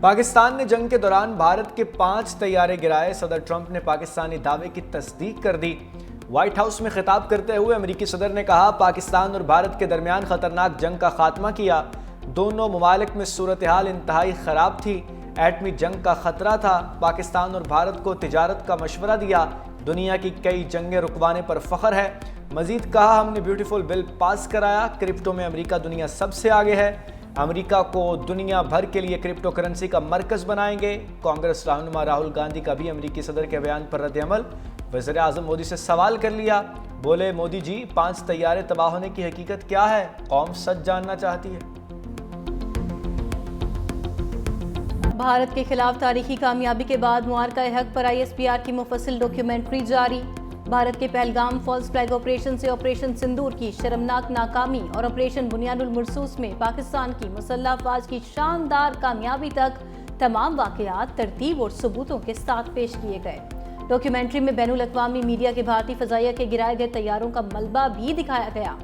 پاکستان نے جنگ کے دوران بھارت کے 5 طیارے گرائے۔ صدر ٹرمپ نے پاکستانی دعوے کی تصدیق کر دی۔ وائٹ ہاؤس میں خطاب کرتے ہوئے امریکی صدر نے کہا، پاکستان اور بھارت کے درمیان خطرناک جنگ کا خاتمہ کیا۔ دونوں ممالک میں صورتحال انتہائی خراب تھی۔ ایٹمی جنگ کا خطرہ تھا۔ پاکستان اور بھارت کو تجارت کا مشورہ دیا۔ دنیا کی کئی جنگیں رکوانے پر فخر ہے۔ مزید کہا، ہم نے بیوٹیفل بل پاس کرایا۔ کرپٹو میں امریکہ دنیا سب سے آگے ہے۔ امریکہ کو دنیا بھر کے لیے کرپٹو کرنسی کا مرکز بنائیں گے۔ کانگریس رہنما راہل گاندھی کا بھی امریکی صدر کے بیان پر رد عمل۔ وزیر اعظم مودی سے سوال کر لیا۔ بولے، مودی جی، 5 طیارے تباہ ہونے کی حقیقت کیا ہے؟ قوم سچ جاننا چاہتی ہے۔ بھارت کے خلاف تاریخی کامیابی کے بعد معرکہ حق پر ISPR کی مفصل ڈاکیومنٹری جاری۔ بھارت کے پہلگام فالس فلیگ آپریشن سے آپریشن سندور کی شرمناک ناکامی اور آپریشن بنیاد المرصوص میں پاکستان کی مسلح افواج کی شاندار کامیابی تک تمام واقعات ترتیب اور ثبوتوں کے ساتھ پیش کیے گئے۔ ڈاکیومنٹری میں بین الاقوامی میڈیا کے بھارتی فضائیہ کے گرائے گئے طیاروں کا ملبہ بھی دکھایا گیا۔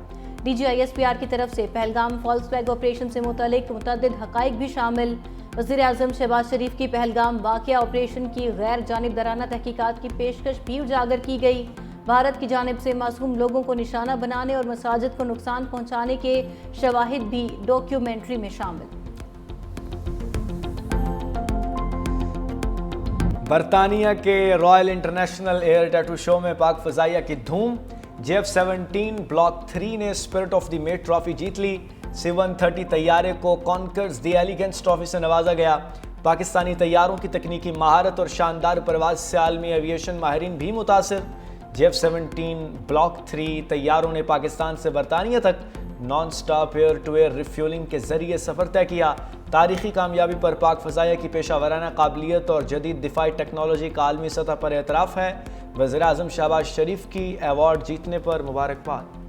DG ISPR کی طرف سے پہلگام فالس فلیگ آپریشن سے متعلق متعدد حقائق بھی شامل۔ وزیر اعظم شہباز شریف کی پہلگام واقعہ آپریشن کی غیر جانبدارانہ تحقیقات کی پیشکش بھی اجاگر کی گئی۔ بھارت کی جانب سے معصوم لوگوں کو نشانہ بنانے اور مساجد کو نقصان پہنچانے کے شواہد بھی ڈاکیومنٹری میں شامل۔ برطانیہ کے royal international air tattoo show میں پاک فضائیہ کی دھوم۔ JF-17 بلاک 3 نے spirit of the meet trophy جیت لی۔ C-130 طیارے کو کانکرز دی ایلیگنس ٹرافی سے نوازا گیا۔ پاکستانی طیاروں کی تکنیکی مہارت اور شاندار پرواز سے عالمی ایویشن ماہرین بھی متاثر۔ JF-17 بلاک 3 طیاروں نے پاکستان سے برطانیہ تک non stop air to air refuelling کے ذریعے سفر طے کیا۔ تاریخی کامیابی پر پاک فضائیہ کی پیشہ ورانہ قابلیت اور جدید دفاعی ٹیکنالوجی کا عالمی سطح پر اعتراف ہے۔ وزیر اعظم شہباز شریف کی ایوارڈ جیتنے پر مبارکباد۔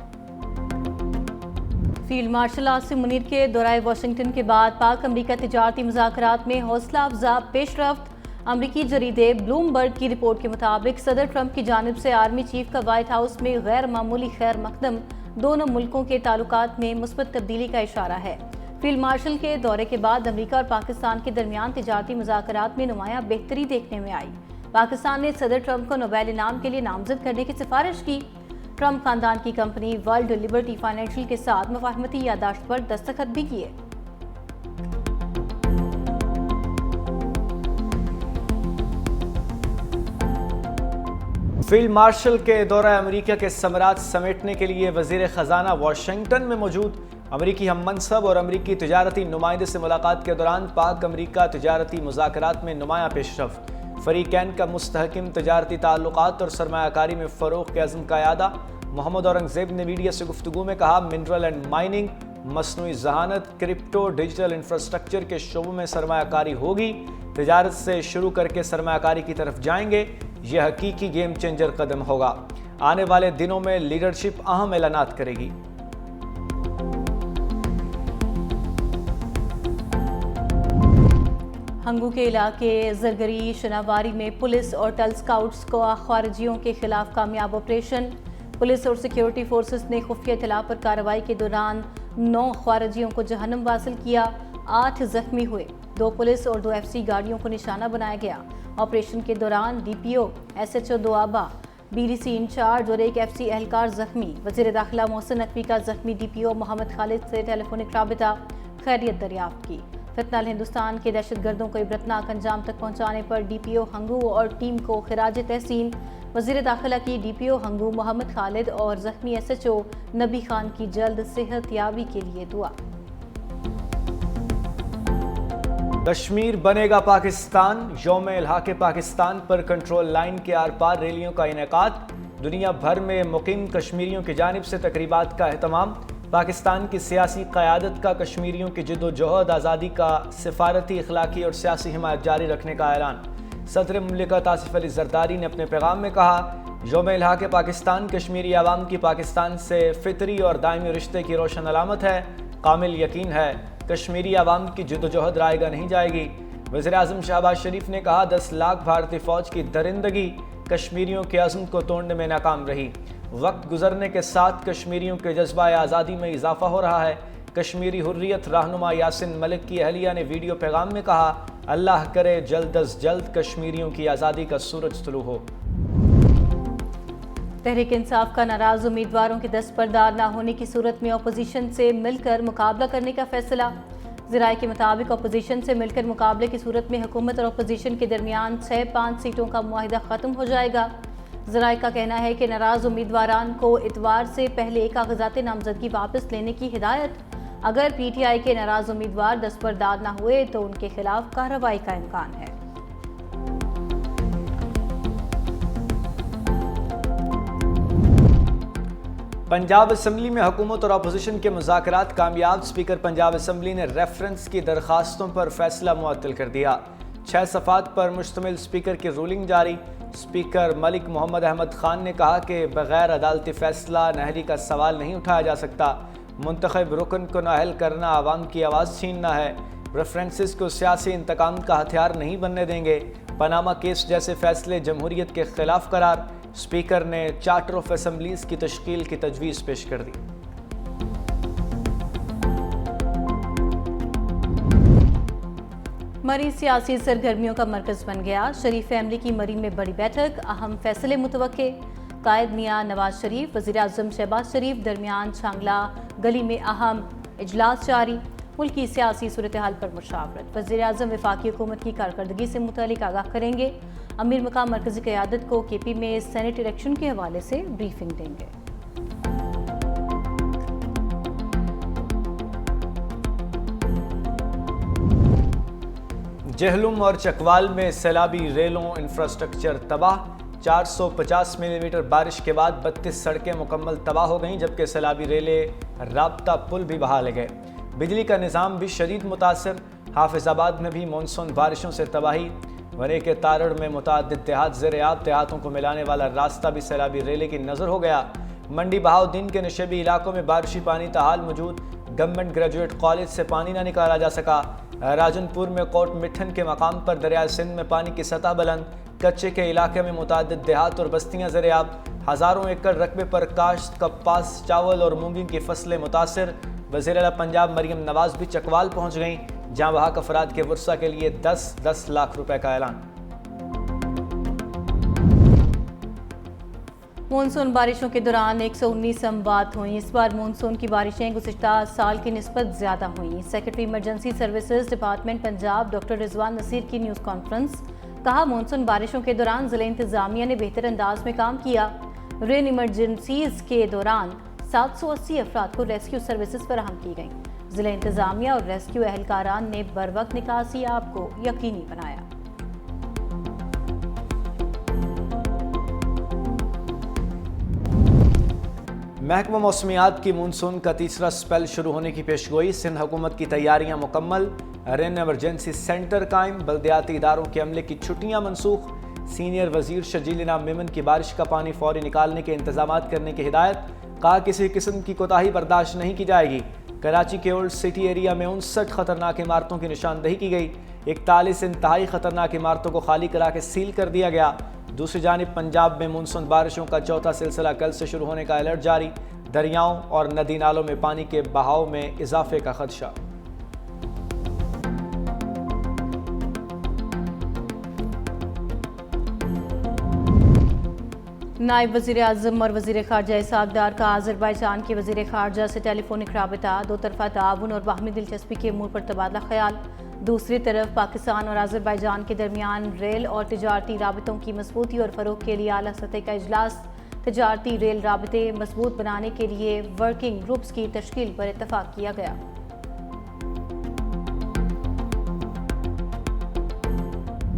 فیلڈ مارشل عاصم منیر کے دورہ واشنگٹن کے بعد پاک امریکہ تجارتی مذاکرات میں حوصلہ افزا پیش رفت۔ امریکی جریدے بلومبرگ کی رپورٹ کے مطابق صدر ٹرمپ کی جانب سے آرمی چیف کا وائٹ ہاؤس میں غیر معمولی خیر مقدم دونوں ملکوں کے تعلقات میں مثبت تبدیلی کا اشارہ ہے۔ فیلڈ مارشل کے دورے کے بعد امریکہ اور پاکستان کے درمیان تجارتی مذاکرات میں نمایاں بہتری دیکھنے میں آئی۔ پاکستان نے صدر ٹرمپ کو نوبیل انعام کے لیے نامزد کرنے کی سفارش کی۔ ٹرمپ خاندان کی کمپنی ورلڈ لبرٹی فائنینشل کے ساتھ مفاہمتی یادداشت پر دستخط بھی کیے۔ فیلڈ مارشل کے دورہ امریکہ کے ثمرات سمیٹنے کے لیے وزیر خزانہ واشنگٹن میں موجود۔ امریکی ہم منصب اور امریکی تجارتی نمائندے سے ملاقات کے دوران پاک امریکہ تجارتی مذاکرات میں نمایاں پیش رفت۔ فریقین کا مستحکم تجارتی تعلقات اور سرمایہ کاری میں فروغ کے عزم کا اعادہ۔ محمد اورنگزیب نے میڈیا سے گفتگو میں کہا، منرل اینڈ مائننگ، مصنوعی ذہانت، کرپٹو، ڈیجیٹل انفراسٹرکچر کے شعبوں میں سرمایہ کاری ہوگی۔ تجارت سے شروع کر کے سرمایہ کاری کی طرف جائیں گے۔ یہ حقیقی گیم چینجر قدم ہوگا۔ آنے والے دنوں میں لیڈرشپ اہم اعلانات کرے گی۔ ہنگو کے علاقے زرگری شناواری میں پولیس اور ٹل سکاؤٹس کو خارجیوں کے خلاف کامیاب آپریشن۔ پولیس اور سیکیورٹی فورسز نے خفیہ اطلاع پر کارروائی کے دوران 9 خارجیوں کو جہنم واصل کیا۔ 8 زخمی ہوئے۔ 2 پولیس اور 2 FC گاڑیوں کو نشانہ بنایا گیا۔ آپریشن کے دوران DPO SHO دوآبا، BDC انچارج اور ایک FC اہلکار زخمی۔ وزیر داخلہ محسن نقوی کا زخمی DPO محمد خالد سے ٹیلی فونک رابطہ، خیریت دریافت کی۔ فتنہ ہندوستان کے دہشت گردوں کو عبرتناک انجام تک پہنچانے پر DPO ہنگو اور ٹیم کو خراج تحسین۔ وزیر داخلہ کی DPO ہنگو محمد خالد اور زخمی SHO نبی خان کی جلد صحت یابی کے لیے دعا۔ کشمیر بنے گا پاکستان، یوم الحاق پاکستان پر کنٹرول لائن کے آر پار ریلیوں کا انعقاد۔ دنیا بھر میں مقیم کشمیریوں کی جانب سے تقریبات کا اہتمام۔ پاکستان کی سیاسی قیادت کا کشمیریوں کی جد و جہد آزادی کا سفارتی، اخلاقی اور سیاسی حمایت جاری رکھنے کا اعلان۔ صدر مملکت آصف علی زرداری نے اپنے پیغام میں کہا، یوم الحاق پاکستان کشمیری عوام کی پاکستان سے فطری اور دائمی رشتے کی روشن علامت ہے۔ کامل یقین ہے کشمیری عوام کی جد و جہد رائے گاہ نہیں جائے گی۔ وزیر اعظم شہباز شریف نے کہا، 10 لاکھ بھارتی فوج کی درندگی کشمیریوں کے عزم کو توڑنے میں ناکام رہی۔ وقت گزرنے کے ساتھ کشمیریوں کے جذبہ آزادی میں اضافہ ہو رہا ہے۔ کشمیری حریت رہنما یاسین ملک کی اہلیہ نے ویڈیو پیغام میں کہا، اللہ کرے جلد از جلد کشمیریوں کی آزادی کا سورج طلوع ہو۔ تحریک انصاف کا ناراض امیدواروں کے دستبردار نہ ہونے کی صورت میں اپوزیشن سے مل کر مقابلہ کرنے کا فیصلہ۔ ذرائع کے مطابق اپوزیشن سے مل کر مقابلے کی صورت میں حکومت اور اپوزیشن کے درمیان 6-5 سیٹوں کا معاہدہ ختم ہو جائے گا۔ ذرائع کا کہنا ہے کہ ناراض امیدواران کو اتوار سے پہلے کاغذات نامزدگی واپس لینے کی ہدایت۔ اگر پی ٹی آئی کے ناراض امیدوار دستبردار نہ ہوئے تو ان کے خلاف کارروائی کا امکان ہے۔ پنجاب اسمبلی میں حکومت اور اپوزیشن کے مذاکرات کامیاب۔ اسپیکر پنجاب اسمبلی نے ریفرنس کی درخواستوں پر فیصلہ معطل کر دیا۔ 6 صفحات پر مشتمل اسپیکر کی رولنگ جاری۔ اسپیکر ملک محمد احمد خان نے کہا کہ بغیر عدالتی فیصلہ نااہلی کا سوال نہیں اٹھایا جا سکتا۔ منتخب رکن کو نااہل کرنا عوام کی آواز چھیننا ہے۔ ریفرنسز کو سیاسی انتقام کا ہتھیار نہیں بننے دیں گے۔ پاناما کیس جیسے فیصلے جمہوریت کے خلاف قرار۔ اسپیکر نے چارٹر آف اسمبلیز کی تشکیل کی تجویز پیش کر دی۔ مری سیاسی سرگرمیوں کا مرکز بن گیا۔ شریف فیملی کی مری میں بڑی بیٹھک، اہم فیصلے متوقع۔ قائد میاں نواز شریف، وزیر اعظم شہباز شریف درمیان چھانگلہ گلی میں اہم اجلاس جاری۔ ملکی سیاسی صورتحال پر مشاورت۔ وزیر اعظم وفاقی حکومت کی کارکردگی سے متعلق آگاہ کریں گے۔ امیر مقام مرکزی قیادت کو کے پی میں سینٹ الیکشن کے حوالے سے بریفنگ دیں گے۔ جہلم اور چکوال میں سیلابی ریلوں انفراسٹرکچر تباہ۔ 450 ملی میٹر بارش کے بعد 32 سڑکیں مکمل تباہ ہو گئیں، جبکہ سیلابی ریلیں رابطہ پل بھی بحال گئے۔ بجلی کا نظام بھی شدید متاثر۔ حافظ آباد میں بھی مونسون بارشوں سے تباہی۔ ورے کے تارڑ میں متعدد دیہات زیر آب، دیہاتوں کو ملانے والا راستہ بھی سیلابی ریلے کی نظر ہو گیا۔ منڈی بہاؤالدین کے نشیبی علاقوں میں بارشی پانی تاحال موجود، گورنمنٹ گریجویٹ کالج سے پانی نہ نکالا جا سکا۔ راجن پور میں کوٹ مٹھن کے مقام پر دریائے سندھ میں پانی کی سطح بلند، کچے کے علاقے میں متعدد دیہات اور بستیاں زیر آب، ہزاروں ایکڑ رقبے پر کاشت کپاس، چاول اور مونگی کی فصلیں متاثر۔ وزیر اعلیٰ پنجاب مریم نواز بھی چکوال پہنچ گئیں، جہاں وہاں افراد کے ورثہ کے لیے 10 لاکھ روپے کا اعلان۔ مونسون بارشوں کے دوران 119 اموات ہوئیں۔ اس بار مونسون کی بارشیں گزشتہ سال کی نسبت زیادہ ہوئیں۔ Secretary emergency services department Punjab doctor Rizwan Naseer کی نیوز کانفرنس۔ کہا مونسون بارشوں کے دوران ضلع انتظامیہ نے بہتر انداز میں کام کیا۔ رین ایمرجنسیز کے دوران 780 افراد کو ریسکیو سروسز فراہم کی گئیں۔ ضلع انتظامیہ اور ریسکیو اہلکاران نے بروقت نکاسی آپ کو یقینی بنایا۔ محکمہ موسمیات کی مونسون کا تیسرا سپیل شروع ہونے کی پیشگوئی۔ سندھ حکومت کی تیاریاں مکمل۔ رین ایمرجنسی سینٹر قائم۔ بلدیاتی اداروں کے عملے کی چھٹیاں منسوخ۔ سینئر وزیر شرجیل انعام میمن کی بارش کا پانی فوری نکالنے کے انتظامات کرنے کی ہدایت۔ کہا کسی قسم کی کوتاہی برداشت نہیں کی جائے گی۔ کراچی کے اولڈ سٹی ایریا میں 59 خطرناک عمارتوں کی نشاندہی کی گئی۔ 41 انتہائی خطرناک عمارتوں کو خالی کرا کے سیل کر دیا گیا۔ دوسری جانب پنجاب میں مونسون بارشوں کا چوتھا سلسلہ کل سے شروع ہونے کا الرٹ جاری۔ دریاؤں اور ندی نالوں میں پانی کے بہاؤ میں اضافے کا خدشہ۔ نائب وزیر اعظم اور وزیر خارجہ اسحاق ڈار کا آذربائیجان کے وزیر خارجہ سے ٹیلی فونک رابطہ۔ دو طرفہ تعاون اور باہمی دلچسپی کے امور پر تبادلہ خیال۔ دوسری طرف پاکستان اور آذربائیجان کے درمیان ریل اور تجارتی رابطوں کی مضبوطی اور فروغ کے لیے اعلیٰ سطح کا اجلاس۔ تجارتی ریل رابطے مضبوط بنانے کے لیے ورکنگ گروپس کی تشکیل پر اتفاق کیا گیا۔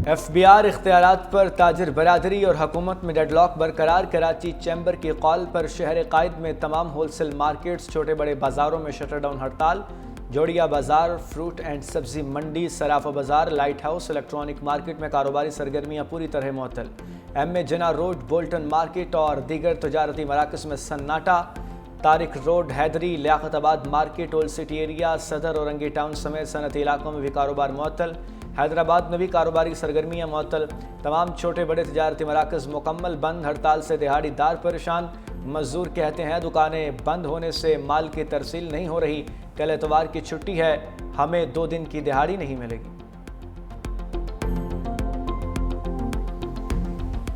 ایف بی آر اختیارات پر تاجر برادری اور حکومت میں ڈیڈ لاک برقرار۔ کراچی چیمبر کی قول پر شہر قائد میں تمام ہول سیل مارکیٹس، چھوٹے بڑے بازاروں میں شٹر ڈاؤن ہڑتال۔ جوڑیا بازار، فروٹ اینڈ سبزی منڈی، صرافہ بازار، لائٹ ہاؤس، الیکٹرانک مارکیٹ میں کاروباری سرگرمیاں پوری طرح معطل۔ ایم اے جناح روڈ، بولٹن مارکیٹ اور دیگر تجارتی مراکز میں سناٹا۔ طارق روڈ، حیدری، لیاقت آباد مارکیٹ، اولڈ سٹی ایریا، صدر اور رنگی ٹاؤن سمیت صنعتی علاقوں میں بھی کاروبار معطل۔ حیدرآباد میں بھی کاروباری سرگرمیاں معطل۔ تمام چھوٹے بڑے تجارتی مراکز مکمل بند۔ ہڑتال سے دہاڑی دار پریشان۔ مزدور کہتے ہیں دکانیں بند ہونے سے مال کی ترسیل نہیں ہو رہی۔ کل اتوار کی چھٹی ہے، ہمیں 2 دن کی دہاڑی نہیں ملے گی۔